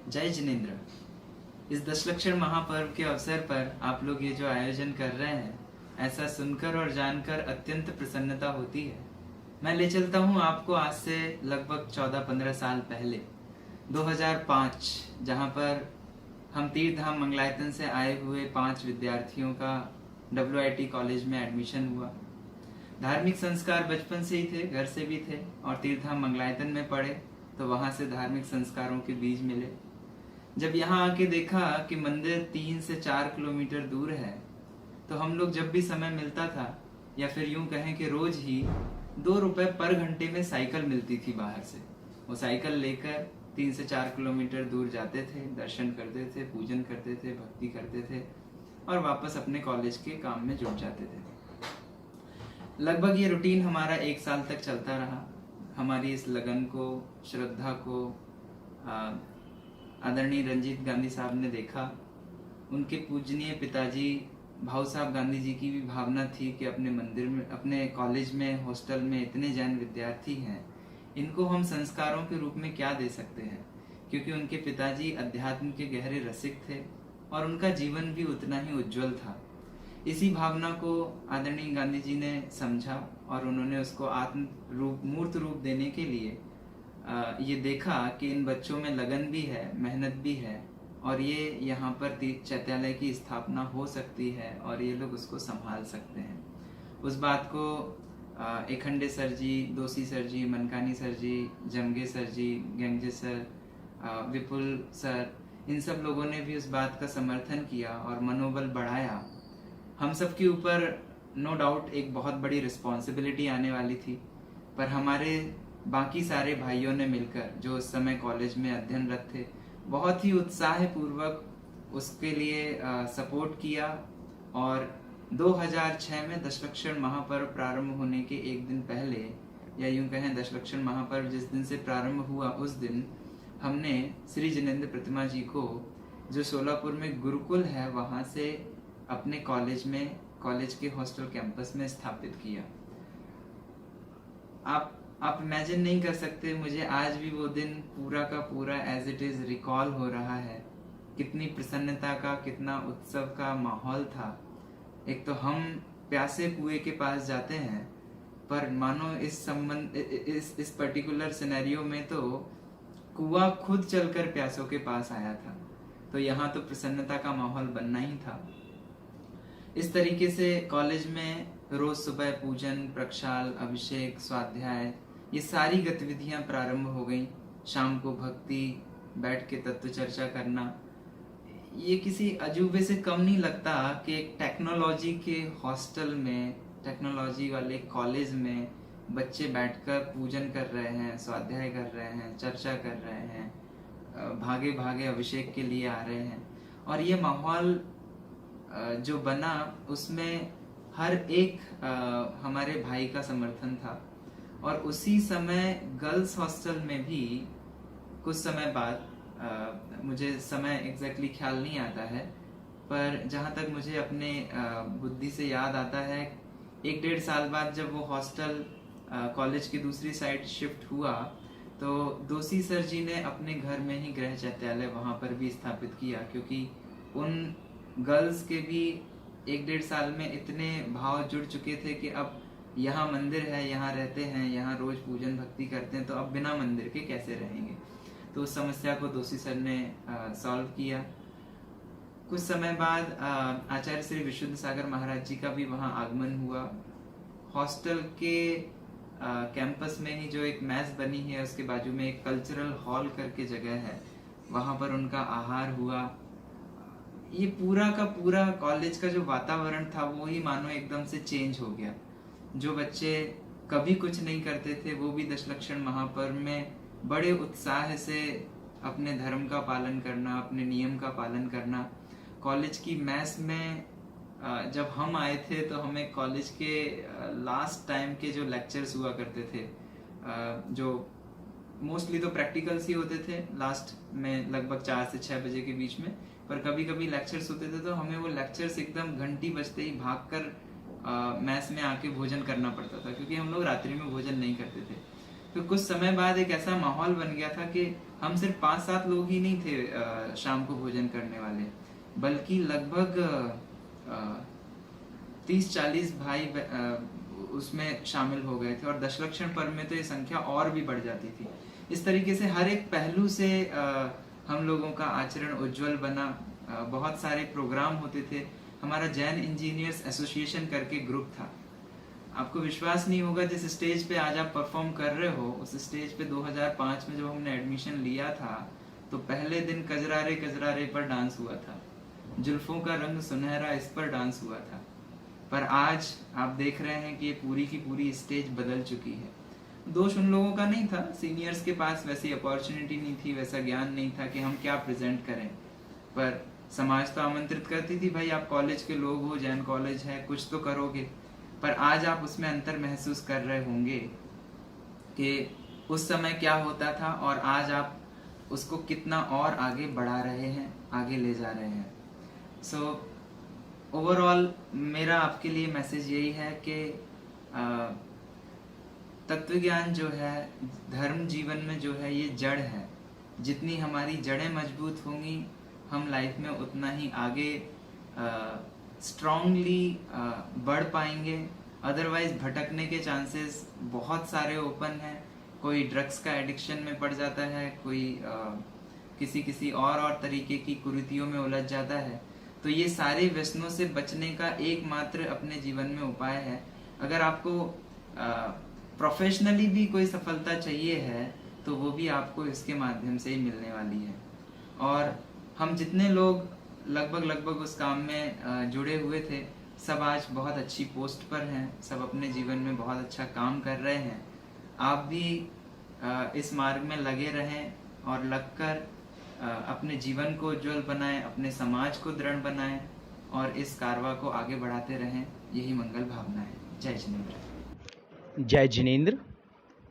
जय जिनेन्द्र। इस दशलक्षण महापर्व के अवसर पर आप लोग ये जो आयोजन कर रहे हैं, ऐसा सुनकर और जानकर अत्यंत प्रसन्नता होती है। मैं ले चलता हूँ आपको आज से लगभग 14-15 साल पहले 2005, जहाँ पर हम तीर्थधाम मंगलायतन से आए हुए 5 विद्यार्थियों का WIT कॉलेज में एडमिशन हुआ। धार्मिक संस्कार बचपन से ही थे, घर से भी थे, और तीर्थधाम मंगलायतन में पढ़े तो वहाँ से धार्मिक संस्कारों के बीज मिले। जब यहाँ आके देखा कि मंदिर 3 से 4 किलोमीटर दूर है, तो हम लोग जब भी समय मिलता था, या फिर यूं कहें कि रोज ही 2 रुपए पर घंटे में साइकिल मिलती थी बाहर से, वो साइकिल लेकर 3 से 4 किलोमीटर दूर जाते थे, दर्शन करते थे, पूजन करते थे, भक्ति करते थे और वापस अपने कॉलेज के काम में जुट जाते थे। लगभग ये रूटीन हमारा 1 साल तक चलता रहा। हमारी इस लगन को, श्रद्धा को आदरणीय रंजीत गांधी साहब ने देखा। उनके पूजनीय पिताजी भाऊ साहब गांधी जी की भी भावना थी कि अपने मंदिर में, अपने कॉलेज में, हॉस्टल में इतने जैन विद्यार्थी हैं, इनको हम संस्कारों के रूप में क्या दे सकते हैं, क्योंकि उनके पिताजी अध्यात्म के गहरे रसिक थे और उनका जीवन भी उतना ही उज्जवल था। इसी भावना को आदरणीय गांधी जी ने समझा और उन्होंने उसको आत्म रूप, मूर्त रूप देने के लिए ये देखा कि इन बच्चों में लगन भी है, मेहनत भी है, और ये यहाँ पर चैत्यालय की स्थापना हो सकती है और ये लोग उसको संभाल सकते हैं। उस बात को एखंडे सर जी, दोषी सर जी, मनकानी सर जी, जमगे सर जी, गेंगजे सर, विपुल सर, इन सब लोगों ने भी उस बात का समर्थन किया और मनोबल बढ़ाया। हम सब के ऊपर नो डाउट एक बहुत बड़ी रिस्पॉन्सिबिलिटी आने वाली थी, पर हमारे बाकी सारे भाइयों ने मिलकर, जो उस समय कॉलेज में अध्ययनरत थे, बहुत ही उत्साहपूर्वक उसके लिए सपोर्ट किया। और 2006 में दशलक्षण महापर्व प्रारंभ होने के 1 दिन पहले, या यूं कहें दशलक्षण महापर्व जिस दिन से प्रारंभ हुआ, उस दिन हमने श्री जिनेन्द्र प्रतिमा जी को, जो सोलापुर में गुरुकुल है, वहां से अपने कॉलेज में, कॉलेज के हॉस्टल कैंपस में स्थापित किया। आप इमेजिन नहीं कर सकते, मुझे आज भी वो दिन पूरा का पूरा एज इट इज रिकॉल हो रहा है। कितनी प्रसन्नता का, कितना उत्सव का माहौल था। एक तो हम प्यासे कुएं के पास जाते हैं, पर मानो इस पर्टिकुलर सिनेरियो में तो कुआं खुद चलकर प्यासों के पास आया था। तो यहाँ तो प्रसन्नता का माहौल बनना ही था। इस तरीके से कॉलेज में रोज सुबह पूजन, प्रक्षाल, अभिषेक, स्वाध्याय, ये सारी गतिविधियां प्रारंभ हो गई। शाम को भक्ति, बैठ के तत्व चर्चा करना, ये किसी अजूबे से कम नहीं लगता कि एक टेक्नोलॉजी के हॉस्टल में, टेक्नोलॉजी वाले कॉलेज में बच्चे बैठकर पूजन कर रहे हैं, स्वाध्याय कर रहे हैं, चर्चा कर रहे हैं, भागे भागे अभिषेक के लिए आ रहे हैं। और ये माहौल जो बना, उसमें हर एक हमारे भाई का समर्थन था। और उसी समय गर्ल्स हॉस्टल में भी कुछ समय बाद, मुझे समय एग्जैक्टली ख्याल नहीं आता है, पर जहाँ तक मुझे अपने बुद्धि से याद आता है, 1-1.5 साल बाद जब वो हॉस्टल कॉलेज की दूसरी साइड शिफ्ट हुआ, तो दोषी सर जी ने अपने घर में ही गृह चैत्यालय वहाँ पर भी स्थापित किया, क्योंकि उन गर्ल्स के भी 1-1.5 साल में इतने भाव जुड़ चुके थे कि अब यहाँ मंदिर है, यहाँ रहते हैं, यहाँ रोज पूजन भक्ति करते हैं, तो अब बिना मंदिर के कैसे रहेंगे। तो उस समस्या को दोषी सर ने सॉल्व किया। कुछ समय बाद आचार्य श्री विशुद्ध सागर महाराज जी का भी वहाँ आगमन हुआ। हॉस्टल के कैंपस में ही जो एक मैस बनी है, उसके बाजू में एक कल्चरल हॉल करके जगह है, वहाँ पर उनका आहार हुआ। ये पूरा का पूरा कॉलेज का जो वातावरण था, वो ही मानो एकदम से चेंज हो गया। जो बच्चे कभी कुछ नहीं करते थे, वो भी दशलक्षण महापर्व में बड़े उत्साह से अपने धर्म का पालन करना, अपने नियम का पालन करना। कॉलेज की मैस में जब हम आए थे, तो हमें कॉलेज के लास्ट टाइम के जो लेक्चर्स हुआ करते थे, जो मोस्टली तो प्रैक्टिकल्स ही होते थे लास्ट में, लगभग 4 से 6 बजे के बीच में, पर कभी कभी लेक्चर्स होते थे, तो हमें वो लेक्चर्स एकदम घंटी बजते ही भागकर मैस में आके भोजन करना पड़ता था, क्योंकि हम लोग रात्रि में भोजन नहीं करते थे। फिर कुछ समय बाद एक ऐसा माहौल बन गया था कि हम सिर्फ 5-7 लोग ही नहीं थे शाम को भोजन करने वाले, बल्कि लगभग 30-40 भाई उसमें शामिल हो गए थे, और दशलक्षण पर्व में तो ये संख्या और भी बढ़ जाती थी। इस तरीके से हर एक पहलू से हम लोगों का आचरण उज्जवल बना। बहुत सारे प्रोग्राम होते थे। हमारा जैन इंजीनियर्स एसोसिएशन करके ग्रुप था। आपको विश्वास नहीं होगा, जिस स्टेज पे आज आप परफॉर्म कर रहे हो, उस स्टेज पे 2005 में जब हमने एडमिशन लिया था तो पहले दिन कजरारे कजरारे पर डांस हुआ था, जुल्फों का रंग सुनहरा इस पर डांस हुआ था। पर आज आप देख रहे हैं कि ये पूरी की पूरी स्टेज बदल चुकी है। दोष उन लोगों का नहीं था, सीनियर्स के पास वैसी अपॉर्चुनिटी नहीं थी, वैसा ज्ञान नहीं था कि हम क्या प्रेजेंट करें। पर समाज तो आमंत्रित करती थी, भाई आप कॉलेज के लोग हो, जैन कॉलेज है, कुछ तो करोगे। पर आज आप उसमें अंतर महसूस कर रहे होंगे कि उस समय क्या होता था और आज आप उसको कितना और आगे बढ़ा रहे हैं, आगे ले जा रहे हैं। सो ओवरऑल मेरा आपके लिए मैसेज यही है कि तत्व ज्ञान जो है, धर्म जीवन में जो है, ये जड़ है। जितनी हमारी जड़ें मजबूत होंगी, हम लाइफ में उतना ही आगे स्ट्रांगली बढ़ पाएंगे। अदरवाइज भटकने के चांसेस बहुत सारे ओपन हैं। कोई ड्रग्स का एडिक्शन में पड़ जाता है, कोई किसी और तरीके की कुरीतियों में उलझ जाता है। तो ये सारे व्यसनों से बचने का एकमात्र अपने जीवन में उपाय है। अगर आपको प्रोफेशनली भी कोई सफलता चाहिए है तो वो भी आपको इसके माध्यम से ही मिलने वाली है। और हम जितने लोग लगभग उस काम में जुड़े हुए थे, सब आज बहुत अच्छी पोस्ट पर हैं, सब अपने जीवन में बहुत अच्छा काम कर रहे हैं। आप भी इस मार्ग में लगे रहें और लगकर अपने जीवन को उज्जवल बनाएं, अपने समाज को दृढ़ बनाएं और इस कारवा को आगे बढ़ाते रहें। यही मंगल भावना है। जय जिनेंद्र। जय जिनेंद्र।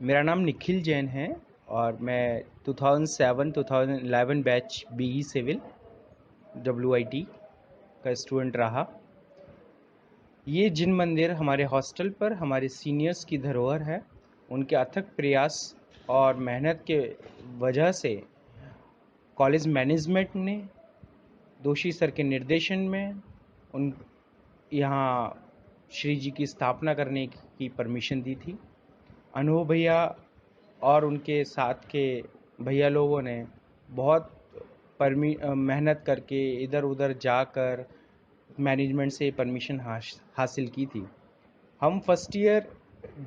मेरा नाम निखिल जैन है और मैं 2007-2011 बैच BE सिविल WIT का स्टूडेंट रहा। ये जिन मंदिर हमारे हॉस्टल पर हमारे सीनियर्स की धरोहर है, उनके अथक प्रयास और मेहनत के वजह से कॉलेज मैनेजमेंट ने दोषी सर के निर्देशन में उन यहाँ श्री जी की स्थापना करने की परमिशन दी थी। अनुभव भैया और उनके साथ के भैया लोगों ने बहुत मेहनत करके इधर उधर जाकर मैनेजमेंट से परमिशन हासिल की थी। हम फर्स्ट ईयर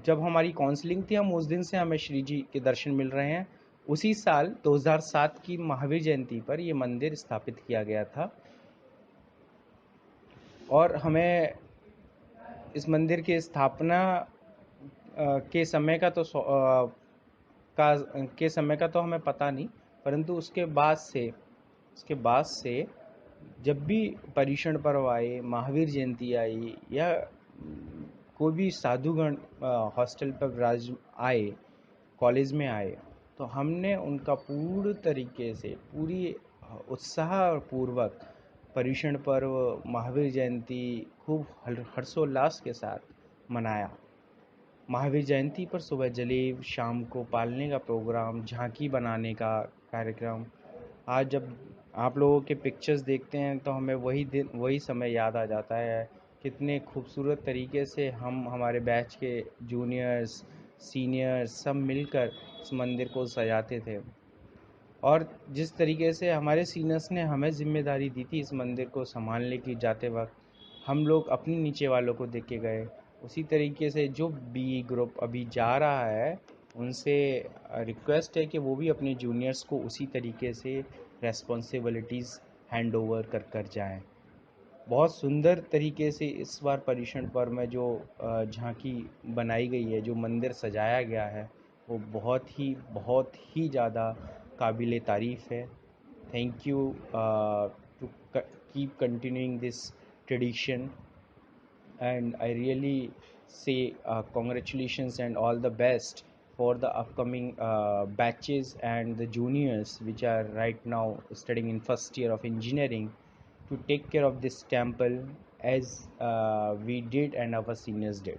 जब हमारी काउंसलिंग थी, हम उस दिन से हमें श्री जी के दर्शन मिल रहे हैं। उसी साल 2007 की महावीर जयंती पर ये मंदिर स्थापित किया गया था और हमें इस मंदिर की स्थापना के समय का तो हमें पता नहीं, परंतु उसके बाद से जब भी पर्युषण पर्व आए, महावीर जयंती आई या कोई भी साधुगण हॉस्टल पर आए, कॉलेज में आए, तो हमने उनका पूरी तरीके से पूरी उत्साह पूर्वक पर्युषण पर्व, महावीर जयंती खूब हर्षोल्लास के साथ मनाया। महावीर जयंती पर सुबह जलेब, शाम को पालने का प्रोग्राम, झांकी बनाने का कार्यक्रम। आज जब आप लोगों के पिक्चर्स देखते हैं तो हमें वही समय याद आ जाता है। कितने खूबसूरत तरीके से हम हमारे बैच के जूनियर्स, सीनियर्स सब मिलकर इस मंदिर को सजाते थे और जिस तरीके से हमारे सीनियर्स ने हमें जिम्मेदारी दी थी इस मंदिर को संभालने की, जाते वक्त हम लोग अपने नीचे वालों को देख के गए। उसी तरीके से जो BE ग्रुप अभी जा रहा है, उनसे रिक्वेस्ट है कि वो भी अपने जूनियर्स को उसी तरीके से रेस्पॉन्सिबिलिटीज़ हैंड ओवर कर जाएं। बहुत सुंदर तरीके से इस बार पर्युषण पर्व में जो झांकी बनाई गई है, जो मंदिर सजाया गया है, वो बहुत ही ज़्यादा काबिले तारीफ़ है। Thank you to keep continuing this tradition and I really say congratulations and all the best for the upcoming batches and the juniors which are right now studying in first year of engineering to take care of this temple as we did and our seniors did.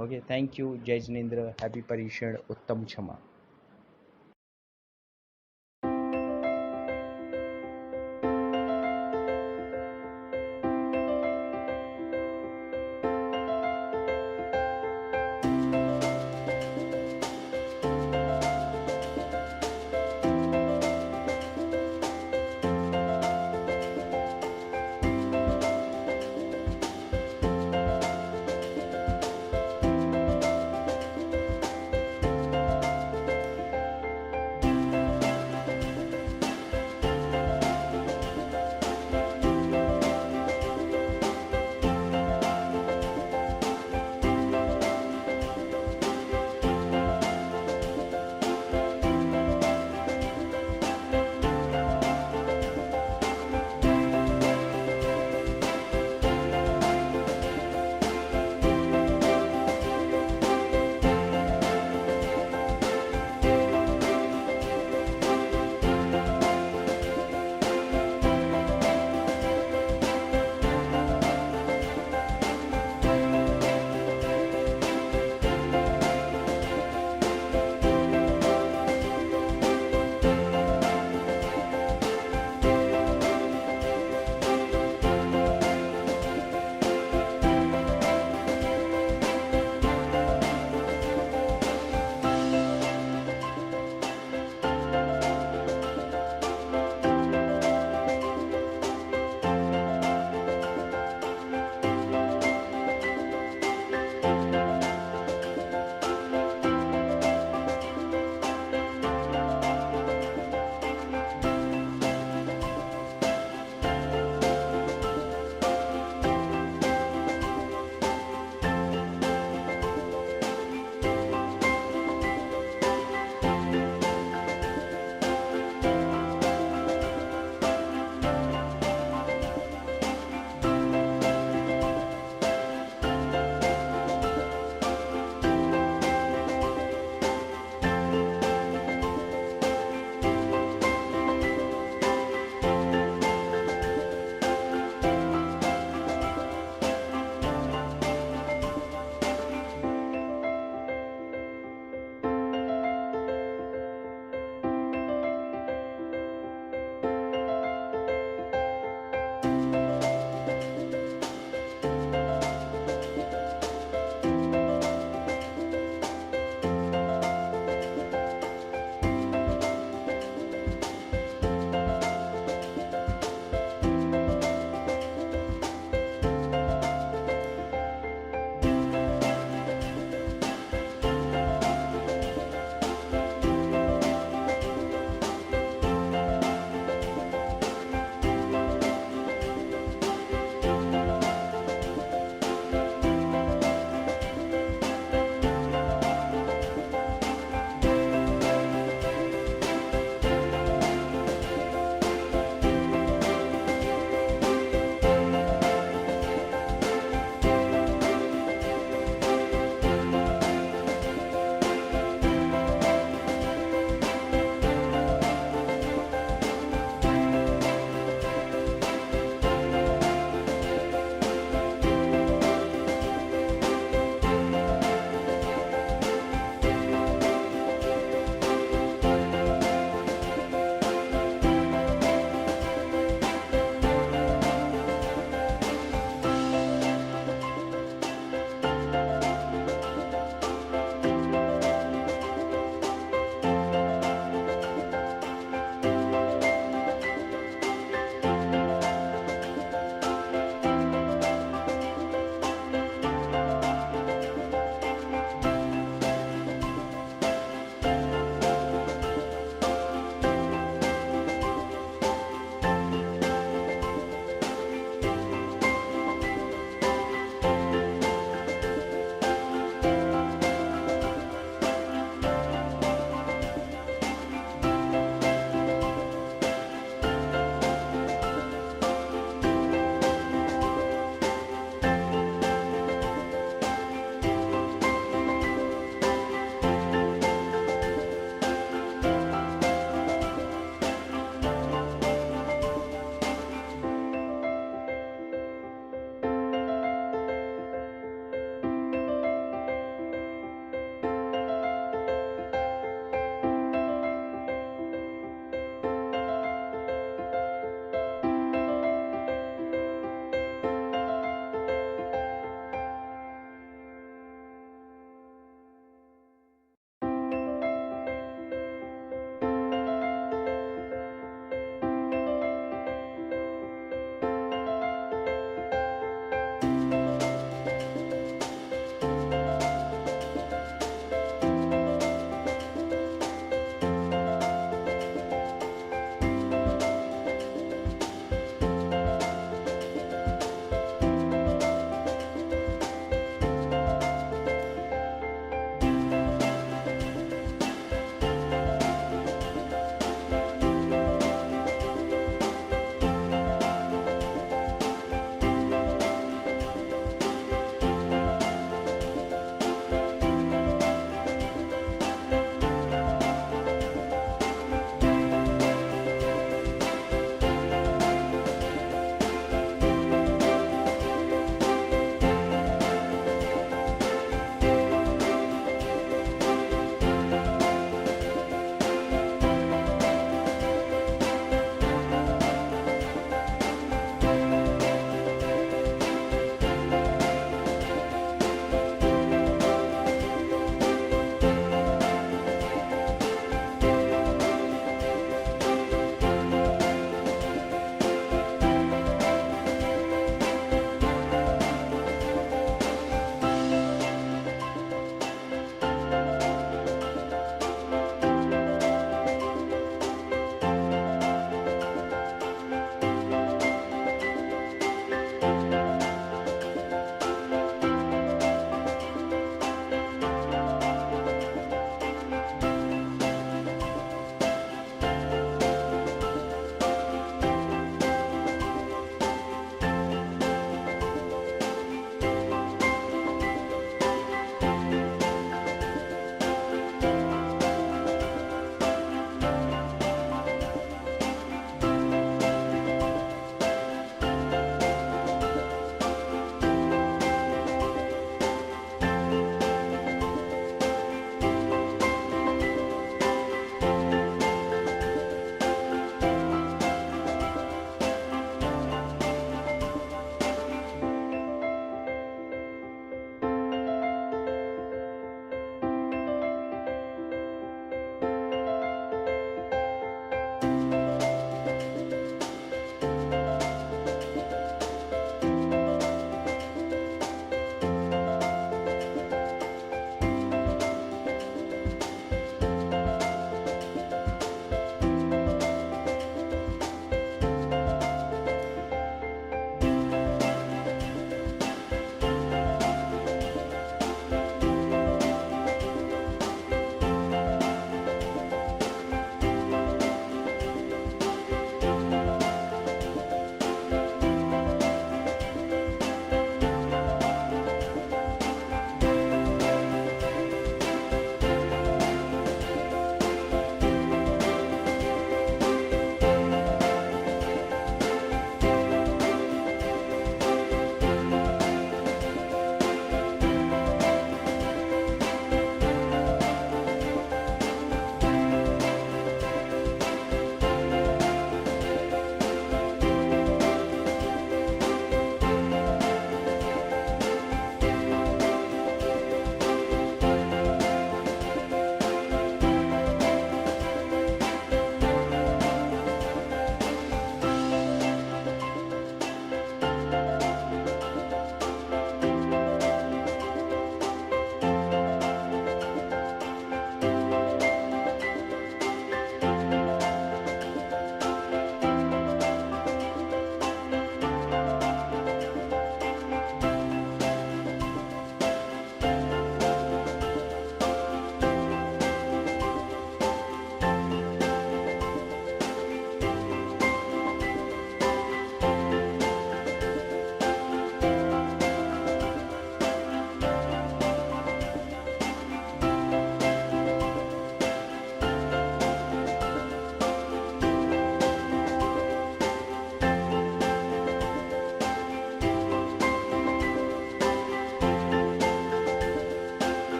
Okay, thank you. जय Jinendra, happy Paryushan, उत्तम क्षमा।